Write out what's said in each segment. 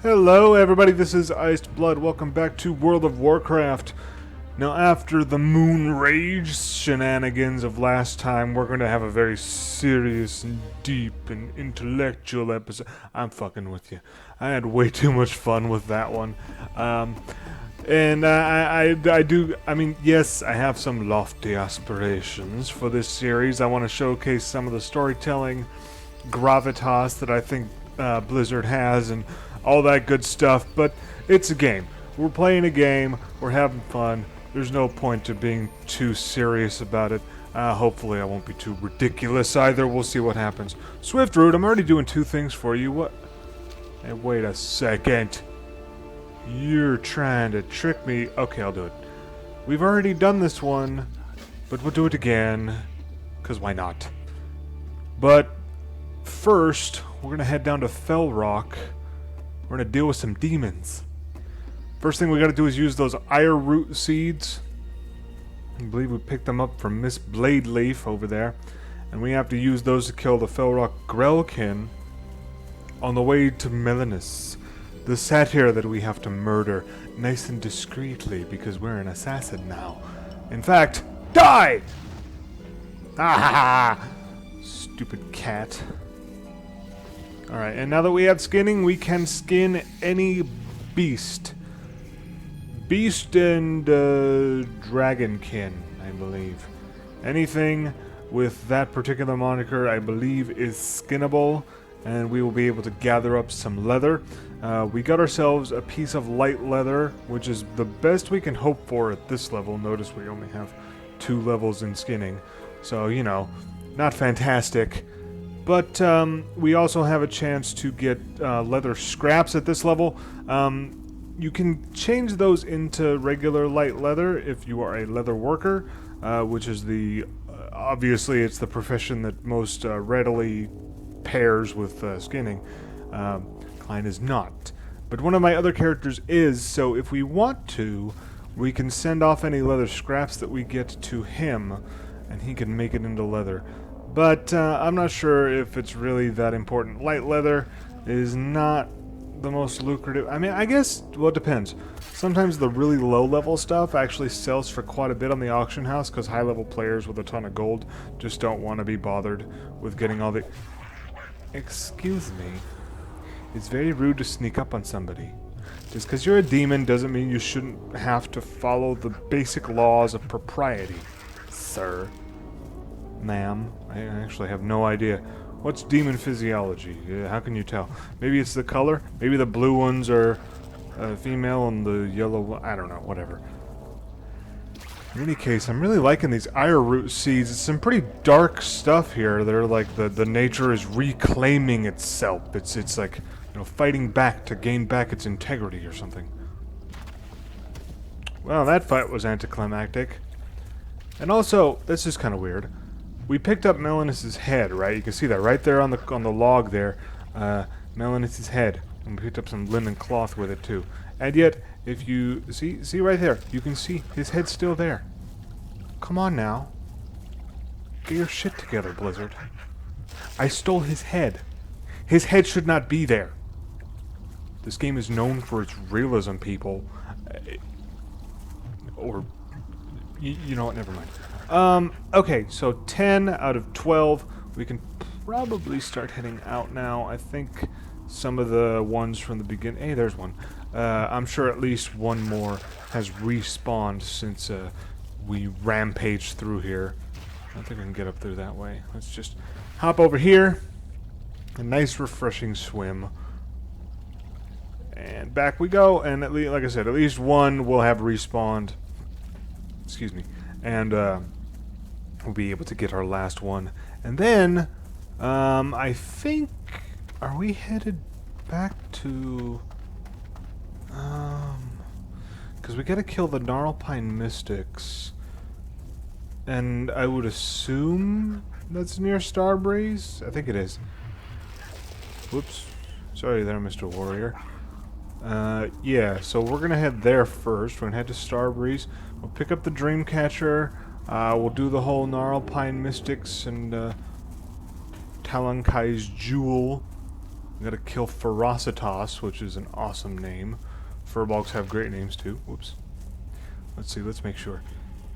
Hello everybody, this is Iced Blood. Welcome back to World of Warcraft. Now after the Moon Rage shenanigans of last time, we're going to have a very serious and deep and intellectual episode. I'm fucking with you. I had way too much fun with that one. Yes, I have some lofty aspirations for this series. I want to showcase some of the storytelling gravitas that I think Blizzard has and all that good stuff, but it's a game. We're playing a game, we're having fun. There's no point to being too serious about it. Hopefully I won't be too ridiculous either. We'll see what happens. Swift Root, I'm already doing two things for you. What? Hey, wait a second. You're trying to trick me. Okay, I'll do it. We've already done this one, but we'll do it again, because why not? But first, we're going to head down to Fell Rock. We're going to deal with some demons. First thing we got to do is use those ire root seeds. I believe we picked them up from Miss Blade Leaf over there. And we have to use those to kill the Fell Rock Grelkin on the way to Melanus, the satyr that we have to murder nice and discreetly because we're an assassin now. In fact, die! Ah, stupid cat. Alright, and now that we have skinning, we can skin any beast. Beast and dragonkin, I believe. Anything with that particular moniker, I believe, is skinnable, and we will be able to gather up some leather. We got ourselves a piece of light leather, which is the best we can hope for at this level. Notice we only have 2 levels in skinning, so, you know, not fantastic. But we also have a chance to get leather scraps at this level. You can change those into regular light leather if you are a leather worker, which is the... obviously, it's the profession that most readily pairs with skinning. Kleinne is not. But one of my other characters is, so if we want to, we can send off any leather scraps that we get to him, and he can make it into leather. But I'm not sure if it's really that important. Light leather is not the most lucrative. I mean, I guess, well, it depends. Sometimes the really low-level stuff actually sells for quite a bit on the auction house because high-level players with a ton of gold just don't want to be bothered with getting all the... Excuse me. It's very rude to sneak up on somebody. Just because you're a demon doesn't mean you shouldn't have to follow the basic laws of propriety, sir. Ma'am, I actually have no idea. What's demon physiology? How can you tell? Maybe it's the color? Maybe the blue ones are female and the yellow... I don't know, whatever. In any case, I'm really liking these ire root seeds. It's some pretty dark stuff here. They're like the nature is reclaiming itself. It's like, you know, fighting back to gain back its integrity or something. Well, that fight was anticlimactic. And also, this is kind of weird. We picked up Melanus' head, right? You can see that right there on the log there. Melanus' head. And we picked up some linen cloth with it too. And yet, if you see right there, you can see his head's still there. Come on now. Get your shit together, Blizzard. I stole his head. His head should not be there. This game is known for its realism, people. Or, you know what, never mind. Okay, so 10 out of 12. We can probably start heading out now. I think some of the ones from the beginning... Hey, there's one. I'm sure at least one more has respawned since we rampaged through here. I don't think I can get up there that way. Let's just hop over here. A nice refreshing swim. And back we go. And at least, like I said, at least one will have respawned. Excuse me. And we'll be able to get our last one. And then, I think... Are we headed back to... Because we gotta kill the Gnarlpine Mystics. And I would assume that's near Starbreeze? I think it is. Whoops. Sorry there, Mr. Warrior. Yeah, so we're gonna head there first. We're gonna head to Starbreeze. We'll pick up the Dreamcatcher. We'll do the whole Gnarlpine Mystics and Talankai's Jewel We gotta kill Ferocitas, which is an awesome name. Furbolgs have great names too. Whoops. Let's see, let's make sure.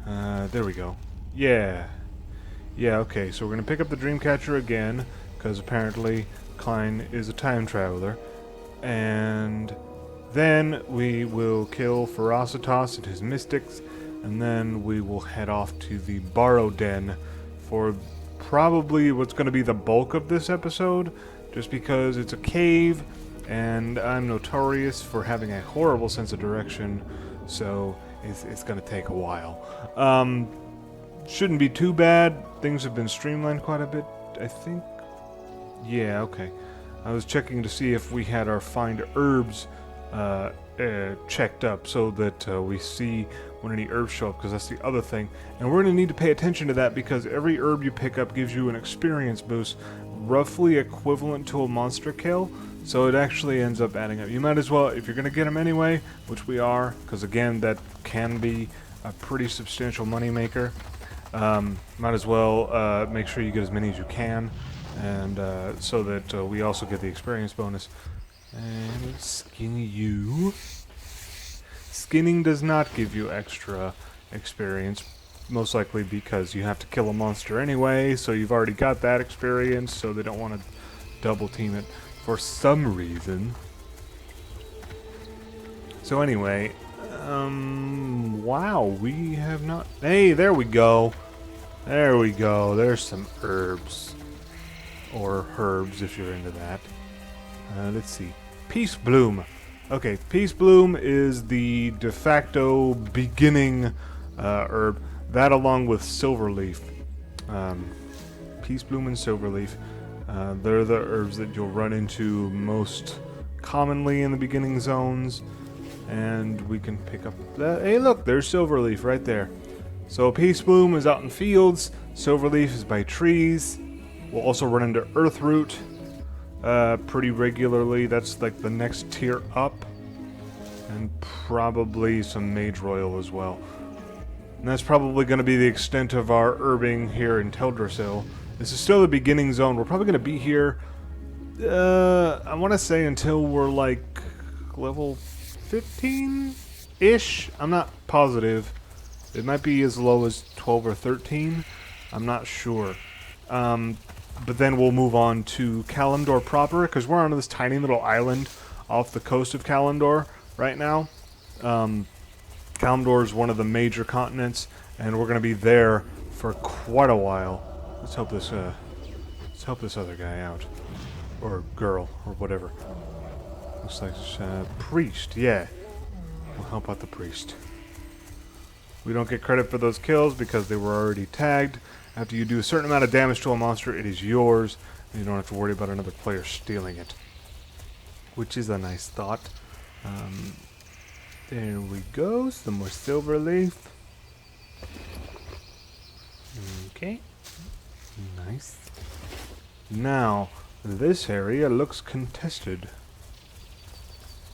There we go. Yeah. Yeah, okay, so we're gonna pick up the Dreamcatcher again, because apparently Kleinne is a time traveler. And then we will kill Ferocitas and his mystics, and then we will head off to the Barrow Den for probably what's going to be the bulk of this episode, just because it's a cave, and I'm notorious for having a horrible sense of direction, so it's going to take a while. Shouldn't be too bad. Things have been streamlined quite a bit, I think. Yeah, okay. I was checking to see if we had our find herbs checked up so that we see when any herbs show up, because that's the other thing. And we're going to need to pay attention to that because every herb you pick up gives you an experience boost roughly equivalent to a monster kill, so it actually ends up adding up. You might as well, if you're going to get them anyway, which we are, because again, that can be a pretty substantial moneymaker, might as well make sure you get as many as you can, and so that we also get the experience bonus. And let's skin you. Skinning does not give you extra experience, most likely because you have to kill a monster anyway, so you've already got that experience, so they don't want to double team it for some reason. So anyway, wow, we have not... Hey, there we go. There we go. There's some herbs. Or herbs, if you're into that. Let's see. Peace Bloom. Okay, Peace Bloom is the de facto beginning herb. That along with Silverleaf. Peace Bloom and Silverleaf. They're the herbs that you'll run into most commonly in the beginning zones. And we can pick up that. Hey, look, there's Silverleaf right there. So Peace Bloom is out in fields. Silverleaf is by trees. We'll also run into Earthroot pretty regularly. That's like the next tier up. And probably some Mage Royal as well. And that's probably going to be the extent of our herbing here in Teldrassil. This is still the beginning zone. We're probably going to be here, I want to say until we're like level 15-ish? I'm not positive. It might be as low as 12 or 13. I'm not sure. But then we'll move on to Kalimdor proper, because we're on this tiny little island off the coast of Kalimdor right now. Kalimdor is one of the major continents, and we're going to be there for quite a while. Let's help this other guy out, or girl, or whatever. Looks like priest. Yeah, we'll help out the priest. We don't get credit for those kills because they were already tagged. After you do a certain amount of damage to a monster, it is yours, and you don't have to worry about another player stealing it. Which is a nice thought. There we go, some more Silverleaf. Okay. Nice. Now, this area looks contested.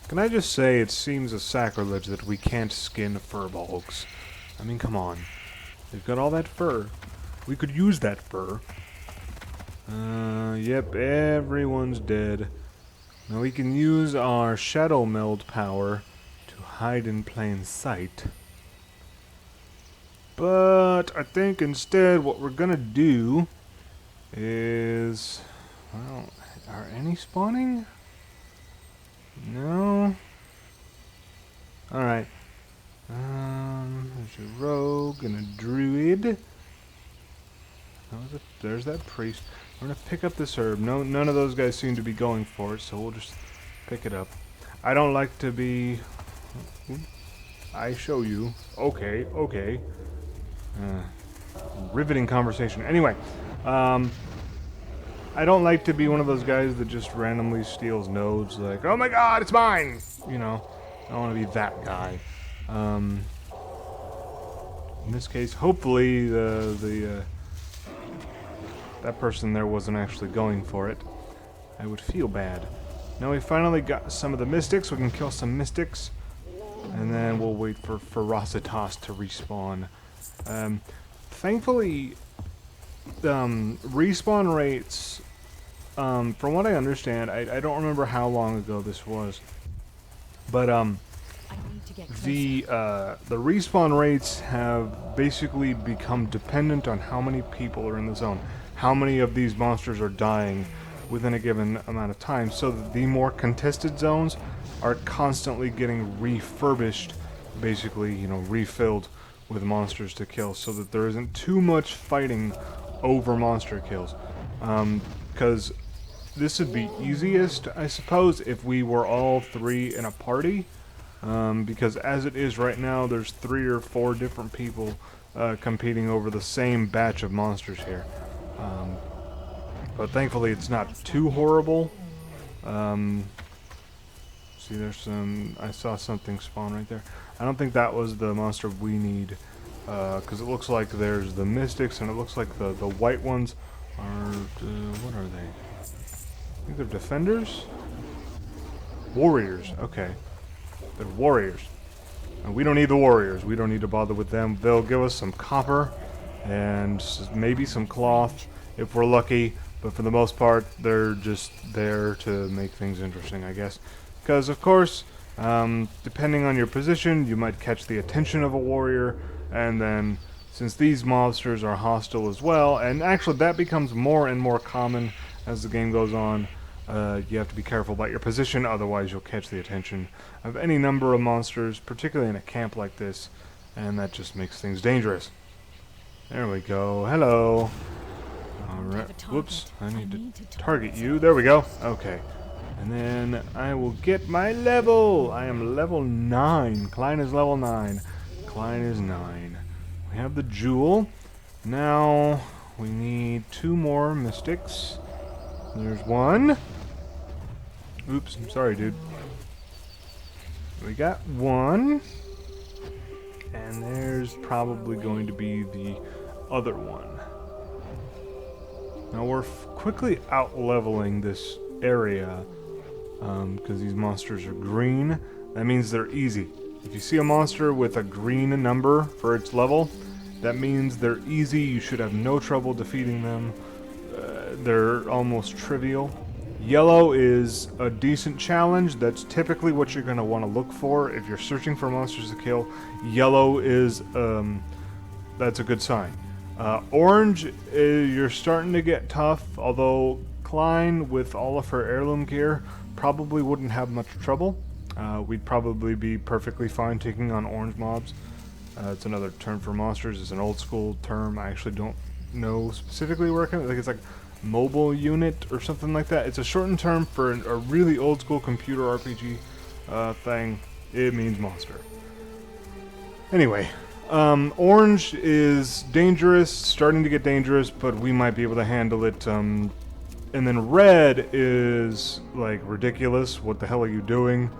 Can I just say it seems a sacrilege that we can't skin furbolgs? I mean, come on. They've got all that fur. We could use that fur. Yep, everyone's dead. Now we can use our Shadow Meld power to hide in plain sight. But I think instead what we're gonna do is... Well, are any spawning? No? Alright. There's a rogue and a druid. There's that priest. We're gonna pick up this herb. None of those guys seem to be going for it, so we'll just pick it up. I don't like to be... I show you. Okay, okay. Riveting conversation. Anyway, I don't like to be one of those guys that just randomly steals nodes, like, oh my god, it's mine! You know, I don't want to be that guy. In this case, hopefully that person there wasn't actually going for it. I would feel bad. Now we finally got some of the mystics. We can kill some mystics. And then we'll wait for Ferocitas to respawn. Thankfully, respawn rates from what I understand, I don't remember how long ago this was, but the respawn rates have basically become dependent on how many people are in the zone, how many of these monsters are dying within a given amount of time, so that the more contested zones are constantly getting refurbished, basically, you know, refilled with monsters to kill, so that there isn't too much fighting over monster kills. Because this would be easiest, I suppose, if we were all three in a party. Because as it is right now, there's 3 or 4 different people competing over the same batch of monsters here. But thankfully it's not too horrible. See, there's some... I saw something spawn right there. I don't think that was the monster we need. Because it looks like there's the mystics, and it looks like the white ones are... what are they? I think they're defenders? Warriors, okay. They're warriors. And we don't need the warriors. We don't need to bother with them. They'll give us some copper and maybe some cloth if we're lucky. But for the most part, they're just there to make things interesting, I guess. Because, of course, depending on your position, you might catch the attention of a warrior. And then, since these monsters are hostile as well, and actually that becomes more and more common as the game goes on, you have to be careful about your position, otherwise you'll catch the attention of any number of monsters, particularly in a camp like this, and that just makes things dangerous. There we go. Hello. Alright. Whoops. I need to target you. There we go. Okay. And then I will get my level. I am level 9. Kleinne is level 9. Kleinne is 9. We have the jewel. Now we need 2 more mystics. There's 1. Oops, I'm sorry, dude. We got 1. And there's probably going to be the other one. Now we're quickly out-leveling this area because these monsters are green. That means they're easy. If you see a monster with a green number for its level, that means they're easy. You should have no trouble defeating them. They're almost trivial. Yellow is a decent challenge. That's typically what you're going to want to look for if you're searching for monsters to kill. Yellow is, that's a good sign. Orange, you're starting to get tough, although Kleinne, with all of her heirloom gear, probably wouldn't have much trouble. We'd probably be perfectly fine taking on orange mobs. It's another term for monsters. It's an old school term. I actually don't know specifically where it comes. Like, it's like mobile unit or something like that. It's a shortened term for a really old school computer RPG thing. It means monster. Anyway, orange is dangerous, starting to get dangerous, but we might be able to handle it. And then red is like ridiculous. What the hell are you doing?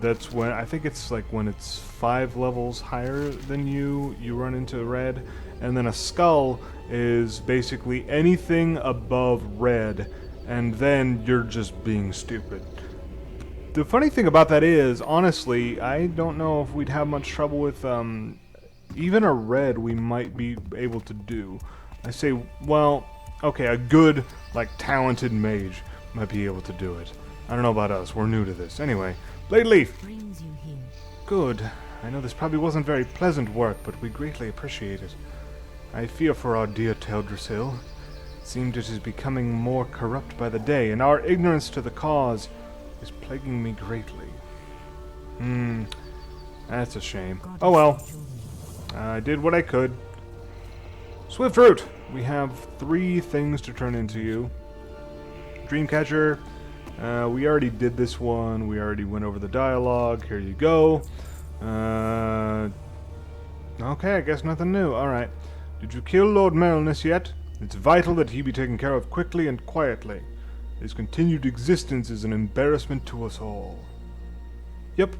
That's when I think it's like when it's 5 levels higher than you run into red. And then a skull is basically anything above red, and then you're just being stupid. The funny thing about that is, honestly, I don't know if we'd have much trouble with even a red we might be able to do. I say, well, okay, a good, like, talented mage might be able to do it. I don't know about us, we're new to this. Anyway, Blade Leaf! Good. I know this probably wasn't very pleasant work, but we greatly appreciate it. I fear for our dear Teldrassil. It seems it is becoming more corrupt by the day, and our ignorance to the cause is plaguing me greatly. That's a shame. Oh well. I did what I could. Swift Root! We have 3 things to turn into you. Dreamcatcher. We already did this one. We already went over the dialogue. Here you go. Okay, I guess nothing new. Alright. Did you kill Lord Melnus yet? It's vital that he be taken care of quickly and quietly. His continued existence is an embarrassment to us all. Yep.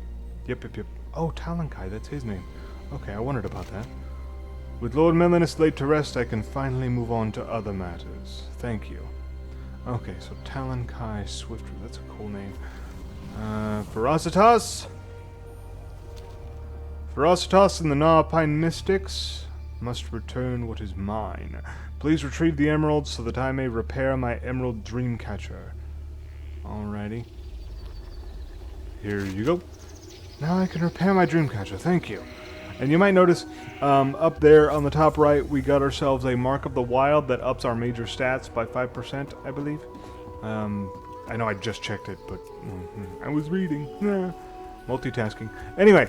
Oh, Talonkai, that's his name. Okay, I wondered about that. With Lord Melnus laid to rest, I can finally move on to other matters. Thank you. Okay, so Talonkai Swiftroot, that's a cool name. Ferocitas and the Gnawpine Mystics. Must return what is mine. Please retrieve the emerald so that I may repair my emerald dreamcatcher. Alrighty. Here you go. Now I can repair my dreamcatcher. Thank you. And you might notice up there on the top right, we got ourselves a Mark of the Wild that ups our major stats by 5%, I believe. I know I just checked it, but I was reading. Multitasking. Anyway,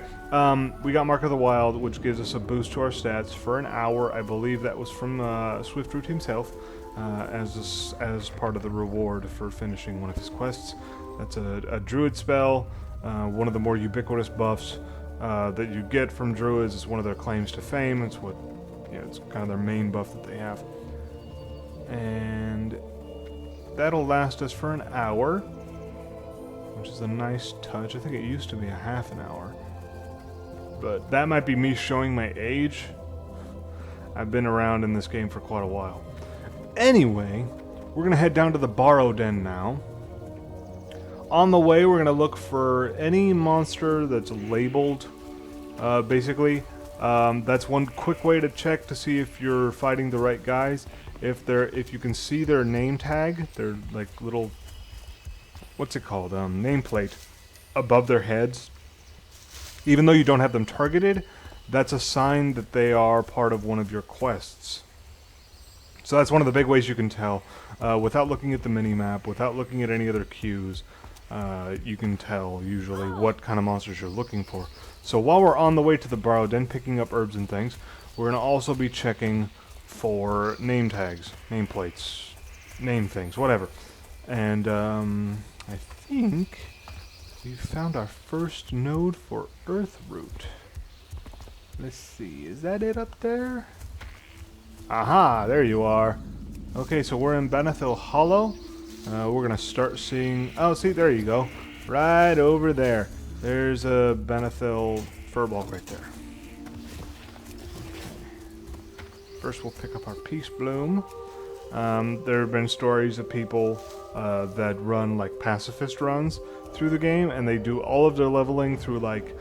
we got Mark of the Wild, which gives us a boost to our stats for an hour. I believe that was from Swiftroot himself, as part of the reward for finishing one of his quests. That's a druid spell, one of the more ubiquitous buffs that you get from druids. Is one of their claims to fame. It's what, it's kind of their main buff that they have, and that'll last us for an hour, which is a nice touch. I think it used to be a half an hour, but that might be me showing my age. I've been around in this game for quite a while. Anyway, we're gonna head down to the Barrow Den now. On the way, we're gonna look for any monster that's labeled. Basically, that's one quick way to check to see if you're fighting the right guys. If you can see their name tag, their like little, what's it called, nameplate above their heads, even though you don't have them targeted, that's a sign that they are part of one of your quests. So that's one of the big ways you can tell, without looking at the mini-map, without looking at any other cues. You can tell usually what kind of monsters you're looking for. So while we're on the way to the Barrow Den picking up herbs and things, we're going to also be checking for name tags, nameplates, name things, whatever. And I think we've found our first node for Earthroot. Let's see, is that it up there? Aha, there you are. Okay, so we're in Ban'ethil Hollow. We're gonna start seeing. Oh, see, there you go, right over there. There's a Ban'ethil Furball right there. Okay. First, we'll pick up our Peace Bloom. There have been stories of people that run like pacifist runs through the game, and they do all of their leveling through like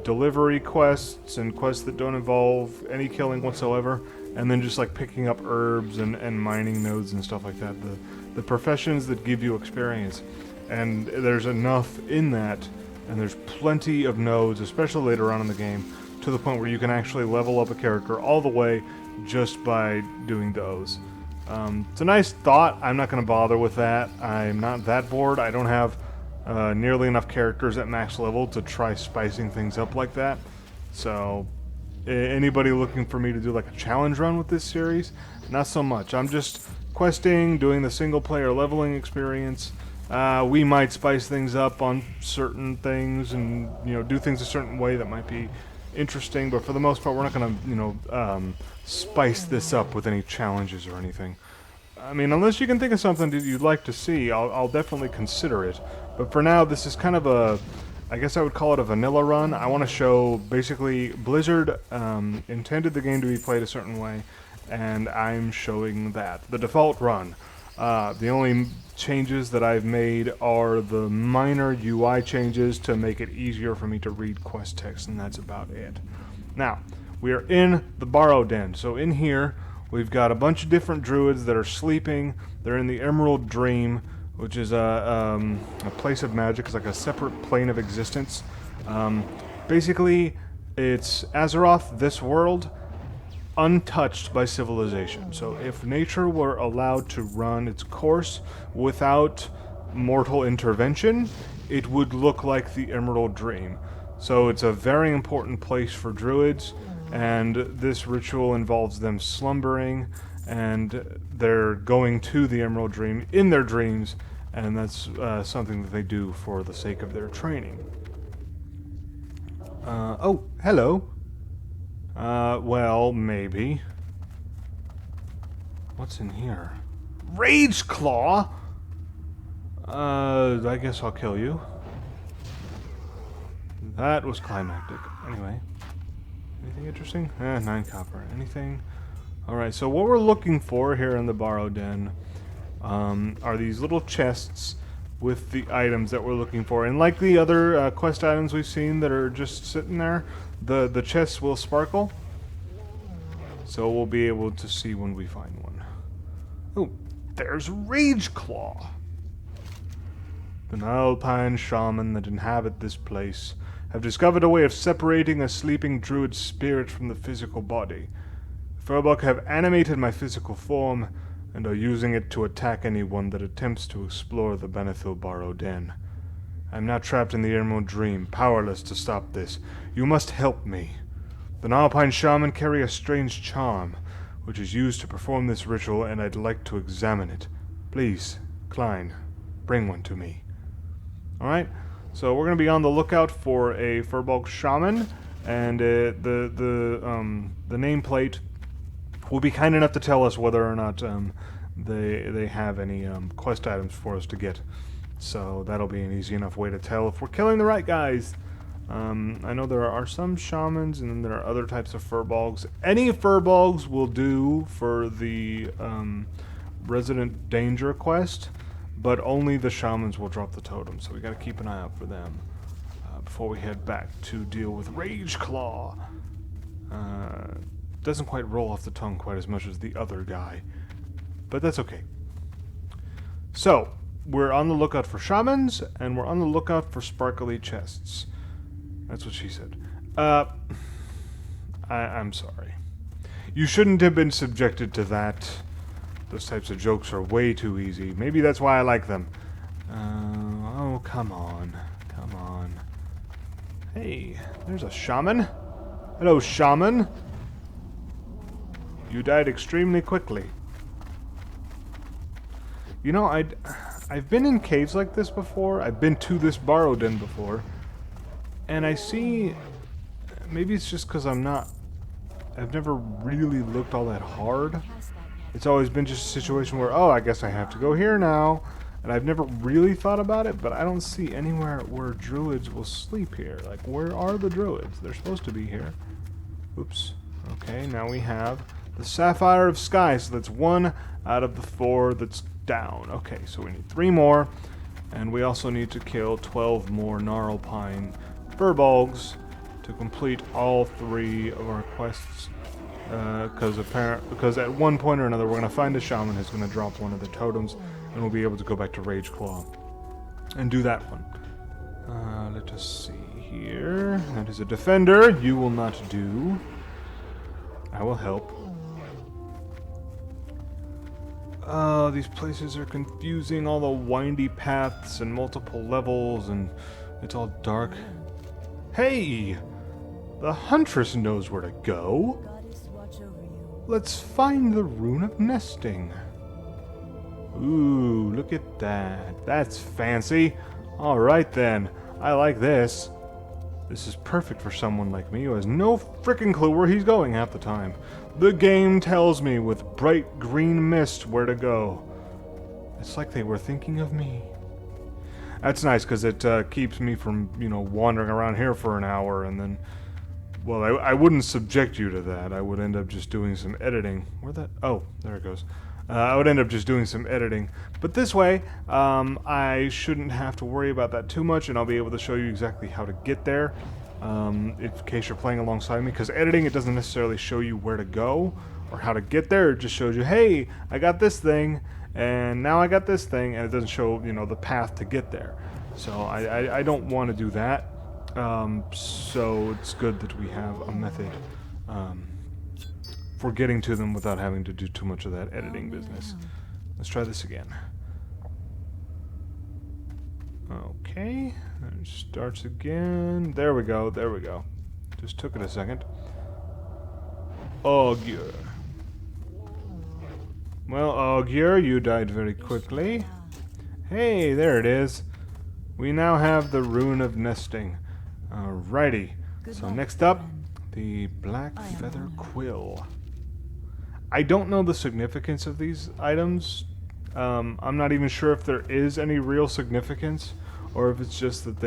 delivery quests and quests that don't involve any killing whatsoever, and then just like picking up herbs and mining nodes and stuff like that. The professions that give you experience, and there's enough in that, and there's plenty of nodes, especially later on in the game, to the point where you can actually level up a character all the way just by doing those. It's a nice thought. I'm not going to bother with that. I'm not that bored. I don't have nearly enough characters at max level to try spicing things up like that. So anybody looking for me to do like a challenge run with this series, not so much. I'm just questing, doing the single player leveling experience. We might spice things up on certain things and do things a certain way that might be interesting, but for the most part we're not going to spice this up with any challenges or anything. I mean, unless you can think of something that you'd like to see, I'll definitely consider it. But for now, this is kind of a, I guess I would call it a vanilla run. I want to show, basically, Blizzard intended the game to be played a certain way, and I'm showing that. The default run. The only changes that I've made are the minor UI changes to make it easier for me to read quest text, and that's about it. Now, we are in the Barrow Den. So in here, we've got a bunch of different druids that are sleeping. They're in the Emerald Dream, which is a place of magic. It's like a separate plane of existence. Basically, it's Azeroth, this world, untouched by civilization. So if nature were allowed to run its course without mortal intervention, it would look like the Emerald Dream. So it's a very important place for druids, and this ritual involves them slumbering, and they're going to the Emerald Dream in their dreams, and that's something that they do for the sake of their training. Oh, hello. Well, maybe. What's in here? Rage Claw? I guess I'll kill you. That was climactic. Anyway. Anything interesting? 9 copper. Anything? Alright, so what we're looking for here in the Barrow Den are these little chests with the items that we're looking for. And like the other quest items we've seen that are just sitting there, the chests will sparkle. So we'll be able to see when we find one. Oh, there's Rage Claw. The Alpine shaman that inhabit this place have discovered a way of separating a sleeping druid's spirit from the physical body. The Furbolg have animated my physical form and are using it to attack anyone that attempts to explore the Ban'ethil Barrow Den. I am now trapped in the Emerald Dream, powerless to stop this. You must help me. The Alpine shaman carry a strange charm, which is used to perform this ritual, and I'd like to examine it. Please, Kleinne, bring one to me. Alright, so we're going to be on the lookout for a Furbolg shaman, and the nameplate will be kind enough to tell us whether or not they have any quest items for us to get. So that'll be an easy enough way to tell if we're killing the right guys. I know there are some shamans, and then there are other types of Furbolgs. Any Furbolgs will do for the Resident Danger quest, but only the shamans will drop the totem, so we gotta keep an eye out for them before we head back to deal with Rage Claw. Doesn't quite roll off the tongue quite as much as the other guy, but that's okay. So, we're on the lookout for shamans, and we're on the lookout for sparkly chests. That's what she said. I'm sorry. You shouldn't have been subjected to that. Those types of jokes are way too easy. Maybe that's why I like them. Oh, come on. Come on. Hey, there's a shaman. Hello, shaman. You died extremely quickly. You know, I've been in caves like this before. I've been to this Barrow Den before. And I see... Maybe it's just because I've never really looked all that hard. It's always been just a situation where, oh, I guess I have to go here now. And I've never really thought about it, but I don't see anywhere where druids will sleep here. Like, where are the druids? They're supposed to be here. Oops. Okay, now we have the Sapphire of Sky, so that's 1 out of the 4 that's down. Okay, so we need 3 more, and we also need to kill 12 more Gnarlpine Furbolgs to complete all 3 of our quests. Because at one point or another we're going to find a shaman who's going to drop one of the totems, and we'll be able to go back to Rage Claw and do that one. Let us see here. That is a defender. You will not do. I will help. Oh, these places are confusing. All the windy paths and multiple levels, and it's all dark. Hey! The Huntress knows where to go. Let's find the Rune of Nesting. Ooh, look at that. That's fancy. Alright then. I like this. This is perfect for someone like me who has no frickin' clue where he's going half the time. The game tells me with bright green mist where to go. It's like they were thinking of me. That's nice, because it keeps me from, wandering around here for an hour and then... Well, I wouldn't subject you to that. I would end up just doing some editing. Where that? Oh, there it goes. I would end up just doing some editing. But this way, I shouldn't have to worry about that too much, and I'll be able to show you exactly how to get there, in case you're playing alongside me. Because editing, it doesn't necessarily show you where to go or how to get there. It just shows you, hey, I got this thing, and now I got this thing, and it doesn't show, the path to get there. So I don't want to do that. So it's good that we have a method for getting to them without having to do too much of that editing business. Let's try this again. Okay, it starts again. There we go, there we go. Just took it a second. Augur. Well, Augur, you died very quickly. Hey, there it is. We now have the Rune of Nesting. Alrighty, so next up, the Black Feather Quill. I don't know the significance of these items. I'm not even sure if there is any real significance, or if it's just that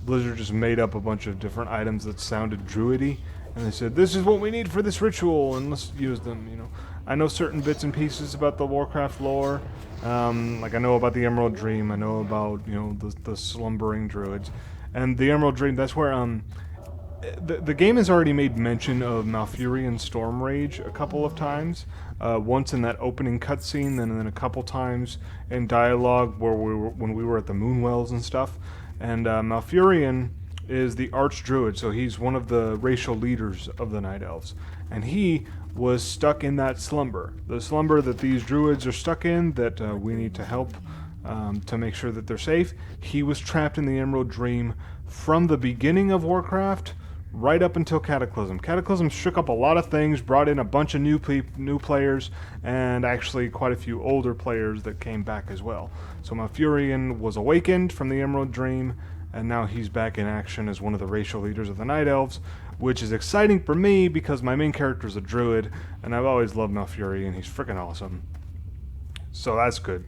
Blizzard just made up a bunch of different items that sounded druidy, and they said, this is what we need for this ritual, and let's use them, I know certain bits and pieces about the Warcraft lore, like I know about the Emerald Dream, I know about, the slumbering druids. And the Emerald Dream, that's where the game has already made mention of Malfurion Storm Rage a couple of times. Once in that opening cutscene, and then a couple times in dialogue where when we were at the Moonwells and stuff. And Malfurion is the Archdruid, so he's one of the racial leaders of the Night Elves. And he was stuck in that slumber. The slumber that these druids are stuck in, that we need to help to make sure that they're safe. He was trapped in the Emerald Dream from the beginning of Warcraft right up until Cataclysm. Cataclysm shook up a lot of things, brought in a bunch of new players, and actually quite a few older players that came back as well. So Malfurion was awakened from the Emerald Dream, and now he's back in action as one of the racial leaders of the Night Elves, which is exciting for me because my main character is a druid, and I've always loved Malfurion. He's freaking awesome. So that's good.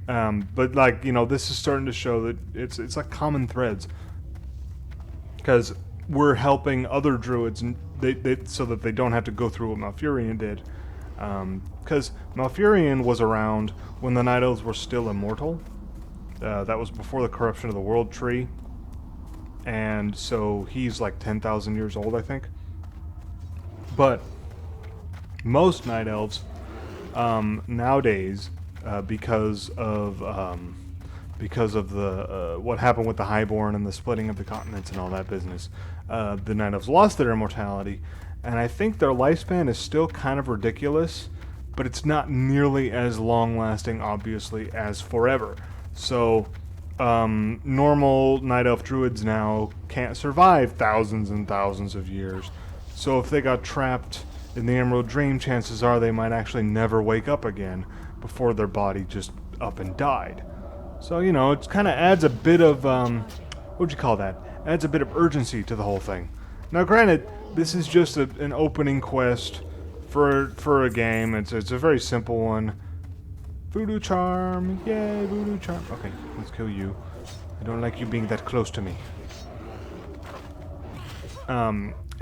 But like, you know, this is starting to show that it's like common threads, because we're helping other druids so that they don't have to go through what Malfurion did. Because Malfurion was around when the Night Elves were still immortal. That was before the corruption of the World Tree. And so he's like 10,000 years old, I think. But most Night Elves nowadays, because of the what happened with the Highborn and the splitting of the continents and all that business, the Night Elves lost their immortality, and I think their lifespan is still kind of ridiculous, but it's not nearly as long-lasting, obviously, as forever. So normal Night Elf druids now can't survive thousands and thousands of years. So if they got trapped in the Emerald Dream, chances are they might actually never wake up again before their body just up and died. So, you know, it kind of adds a bit of, what would you call that? Adds a bit of urgency to the whole thing. Now, granted, this is just an opening quest for a game. It's a very simple one. Voodoo charm, yay, voodoo charm. Okay, let's kill you. I don't like you being that close to me.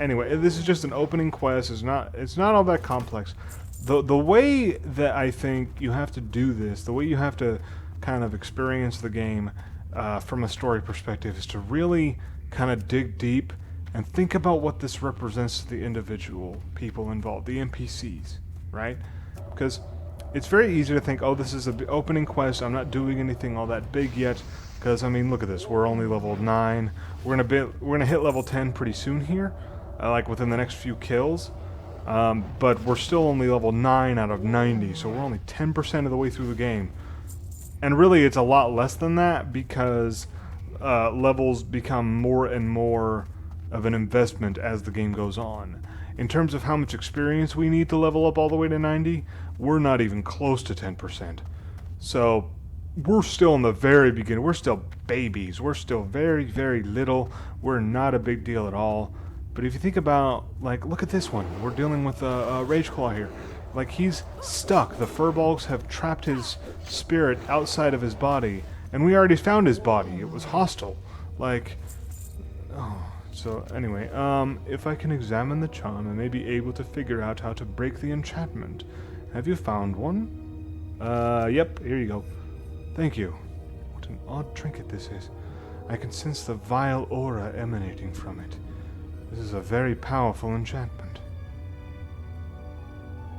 Anyway, this is just an opening quest. It's not all that complex. The way that I think you have to do this, the way you have to kind of experience the game from a story perspective, is to really kind of dig deep and think about what this represents to the individual people involved, the NPCs, right? Because it's very easy to think, oh, this is an opening quest, I'm not doing anything all that big yet, because, I mean, look at this, we're only level 9, we're gonna hit level 10 pretty soon here, like within the next few kills, but we're still only level 9 out of 90, so we're only 10% of the way through the game. And really, it's a lot less than that, because levels become more and more of an investment as the game goes on. In terms of how much experience we need to level up all the way to 90, we're not even close to 10%. So we're still in the very beginning. We're still babies. We're still very, very little. We're not a big deal at all. But if you think about, like, look at this one. We're dealing with a Rageclaw here. Like, he's stuck. The Furbolgs have trapped his spirit outside of his body. And we already found his body. It was hostile. Like, oh... So, anyway, if I can examine the charm, I may be able to figure out how to break the enchantment. Have you found one? Yep, here you go. Thank you. What an odd trinket this is. I can sense the vile aura emanating from it. This is a very powerful enchantment.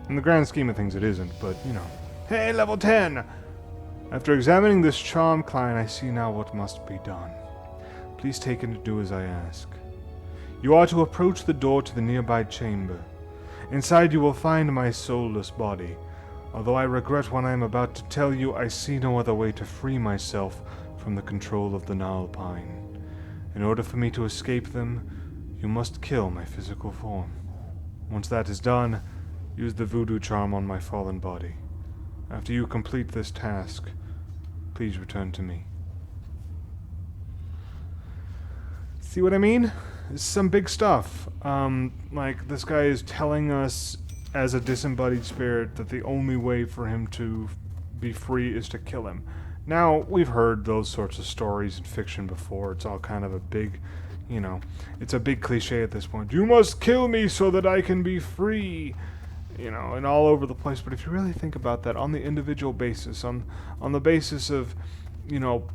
In the grand scheme of things, it isn't, but, you know. Hey, level 10! After examining this charm, Kleinne, I see now what must be done. Please take it and do as I ask. You are to approach the door to the nearby chamber. Inside you will find my soulless body. Although I regret what I am about to tell you, I see no other way to free myself from the control of the Gnarlpine. In order for me to escape them, you must kill my physical form. Once that is done, use the voodoo charm on my fallen body. After you complete this task, please return to me. See what I mean? It's some big stuff. Like, this guy is telling us, as a disembodied spirit, that the only way for him to be free is to kill him. Now, we've heard those sorts of stories in fiction before. It's all kind of a big, you know, it's a big cliche at this point. You must kill me so that I can be free. You know, and all over the place. But if you really think about that on the individual basis, on the basis of, you know,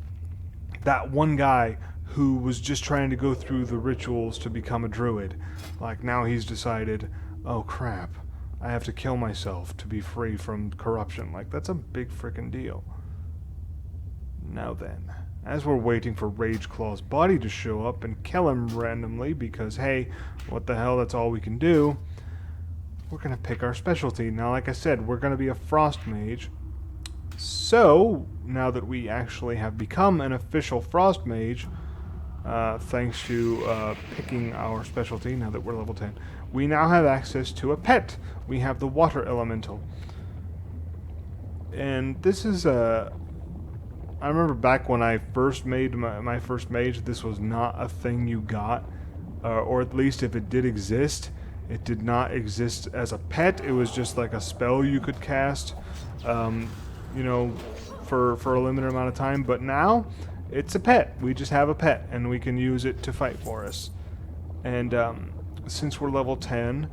that one guy who was just trying to go through the rituals to become a druid. Like, now he's decided, oh crap, I have to kill myself to be free from corruption. Like, that's a big frickin' deal. Now then, as we're waiting for Rageclaw's body to show up and kill him randomly, because hey, what the hell, that's all we can do, we're gonna pick our specialty. Now, like I said, we're gonna be a frost mage. So, now that we actually have become an official frost mage, thanks to picking our specialty, now that we're level 10, we now have access to a pet. We have the water elemental. And this is I remember back when I first made my first mage, this was not a thing you got, or at least if it did exist, it did not exist as a pet. It was just like a spell you could cast, you know, for a limited amount of time. But now, it's a pet. We just have a pet, and we can use it to fight for us. And since we're level 10,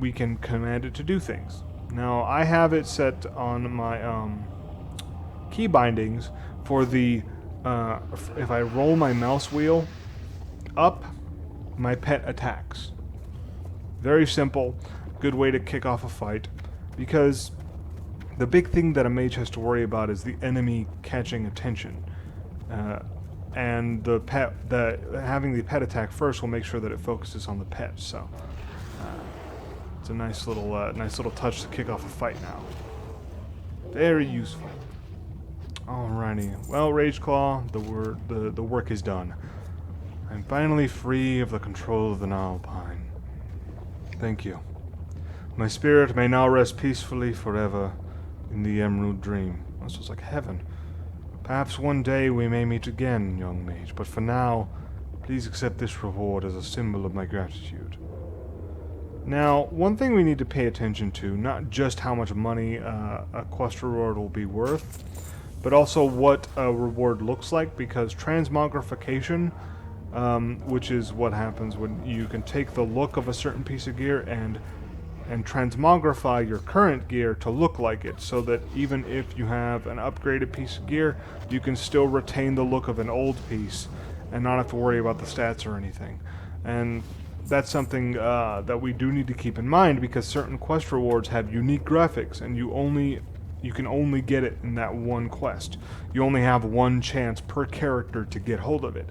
we can command it to do things. Now, I have it set on my key bindings for the if I roll my mouse wheel up, my pet attacks. Very simple, good way to kick off a fight, because the big thing that a mage has to worry about is the enemy catching attention, and having the pet attack first will make sure that it focuses on the pet. So it's a nice little touch to kick off a fight now. Very useful. Alrighty, well, Rageclaw, the work is done. I'm finally free of the control of the Nilpine. Thank you. My spirit may now rest peacefully forever in the Emerald Dream. This was like heaven. Perhaps one day we may meet again, young mage, but for now, please accept this reward as a symbol of my gratitude. Now, one thing we need to pay attention to, not just how much money a quest reward will be worth, but also what a reward looks like, because transmogrification, which is what happens when you can take the look of a certain piece of gear and transmogrify your current gear to look like it, so that even if you have an upgraded piece of gear, you can still retain the look of an old piece and not have to worry about the stats or anything. And that's something that we do need to keep in mind, because certain quest rewards have unique graphics, and you can only get it in that one quest. You only have one chance per character to get hold of it.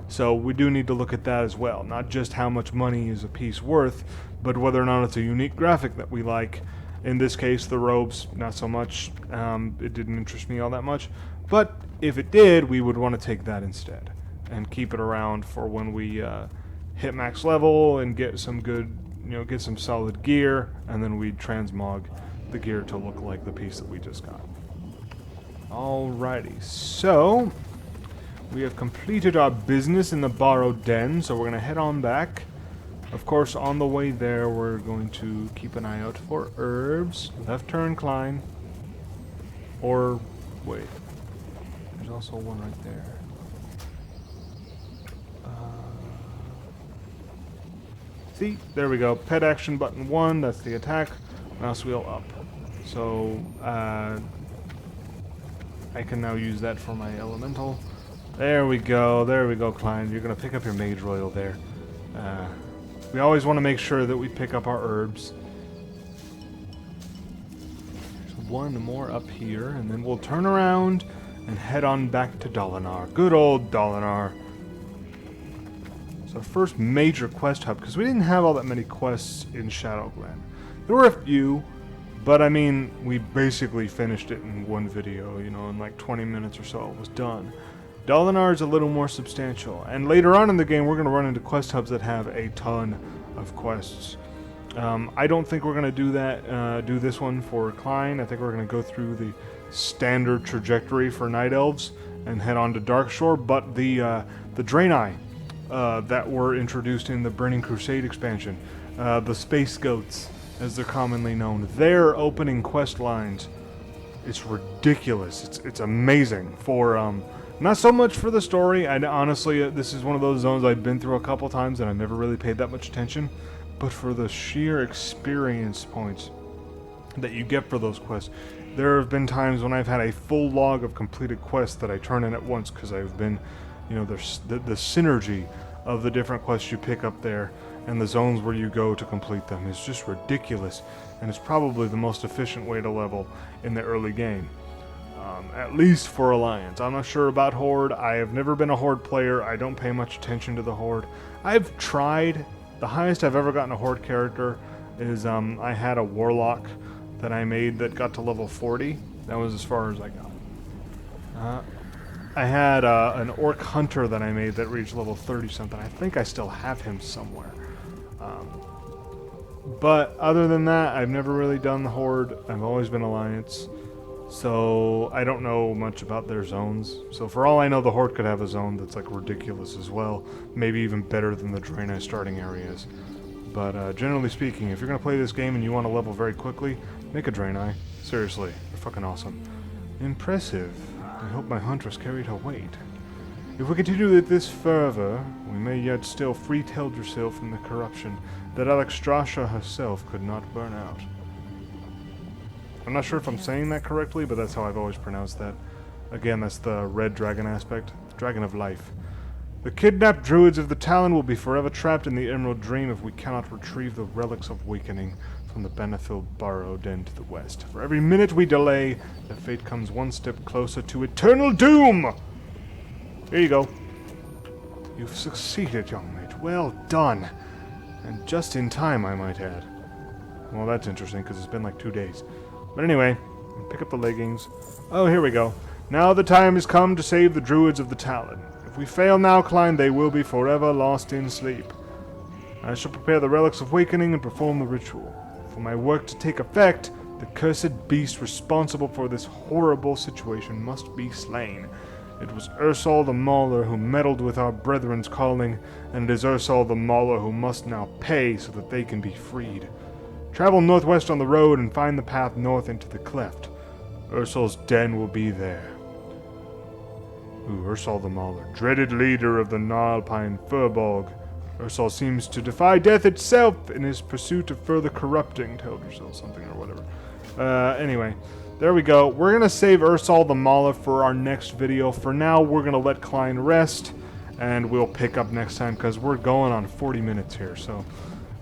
So we do need to look at that as well. Not just how much money is a piece worth, but whether or not it's a unique graphic that we like. In this case, the robes, not so much. It didn't interest me all that much. But if it did, we would want to take that instead and keep it around for when we hit max level and get some good, get some solid gear, and then we'd transmog the gear to look like the piece that we just got. Alrighty, so we have completed our business in the Barrow Den, so we're going to head on back. Of course, on the way there, we're going to keep an eye out for herbs. Left turn, Kleinne. Or, wait, there's also one right there. See, there we go. Pet action button 1, that's the attack. Mouse wheel up. So, I can now use that for my elemental. There we go, Kleinne. You're going to pick up your Mage Royal there. We always want to make sure that we pick up our herbs. There's one more up here, and then we'll turn around and head on back to Dalinar. Good old Dalinar. It's our first major quest hub, because we didn't have all that many quests in Shadowglen. There were a few, but I mean, we basically finished it in one video, in like 20 minutes or so it was done. Dalinar is a little more substantial, and later on in the game we're going to run into quest hubs that have a ton of quests. I don't think we're going to do that, do this one for Kleinne. I think we're going to go through the standard trajectory for Night Elves and head on to Darkshore, but the Draenei that were introduced in the Burning Crusade expansion, the Space Goats, as they're commonly known, their opening quest lines, it's ridiculous. It's amazing for, not so much for the story. Honestly, this is one of those zones I've been through a couple times and I've never really paid that much attention, but for the sheer experience points that you get for those quests. There have been times when I've had a full log of completed quests that I turn in at once because I've been You know, there's the synergy of the different quests you pick up there and the zones where you go to complete them is just ridiculous, and it's probably the most efficient way to level in the early game. At least for Alliance. I'm not sure about Horde. I have never been a Horde player. I don't pay much attention to the Horde. I've tried. The highest I've ever gotten a Horde character is I had a Warlock that I made that got to level 40. That was as far as I got. I had an Orc Hunter that I made that reached level 30 something. I think I still have him somewhere. But other than that, I've never really done the Horde. I've always been Alliance. So I don't know much about their zones. So for all I know, the Horde could have a zone that's like ridiculous as well. Maybe even better than the Draenei starting areas. But generally speaking, if you're going to play this game and you want to level very quickly, make a Draenei. Seriously, they're fucking awesome. Impressive. I hope my huntress carried her weight. If we continue with this further, we may yet still free Teldrassil from the corruption that Alexstrasza herself could not burn out. I'm not sure if I'm saying that correctly, but that's how I've always pronounced that. Again, that's the red dragon aspect. Dragon of life. The kidnapped druids of the Talon will be forever trapped in the Emerald Dream if we cannot retrieve the relics of Awakening from the Ban'ethil Barrow Den to the west. For every minute we delay, the fate comes one step closer to eternal doom! Here you go. You've succeeded, young mate. Well done. And just in time, I might add. Well, that's interesting, because it's been like 2 days. But anyway, pick up the leggings. Oh, here we go. Now the time has come to save the druids of the Talon. If we fail now, Kleinne, they will be forever lost in sleep. I shall prepare the relics of awakening and perform the ritual. For my work to take effect, the cursed beast responsible for this horrible situation must be slain. It was Ursal the Mauler who meddled with our brethren's calling, and it is Ursal the Mauler who must now pay so that they can be freed. Travel northwest on the road and find the path north into the cleft. Ursal's den will be there. Ooh, Ursal the Mauler, dreaded leader of the Gnarlpine Furbolg. Ursal seems to defy death itself in his pursuit of further corrupting Teldrassil something or whatever. Anyway, there we go. We're going to save Ursal the Mauler for our next video. For now, we're going to let Kleinne rest, and we'll pick up next time because we're going on 40 minutes here. So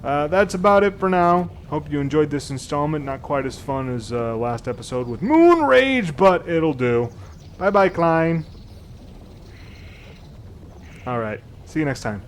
that's about it for now. Hope you enjoyed this installment. Not quite as fun as last episode with Moon Rage, but it'll do. Bye-bye, Kleinne. Alright, see you next time.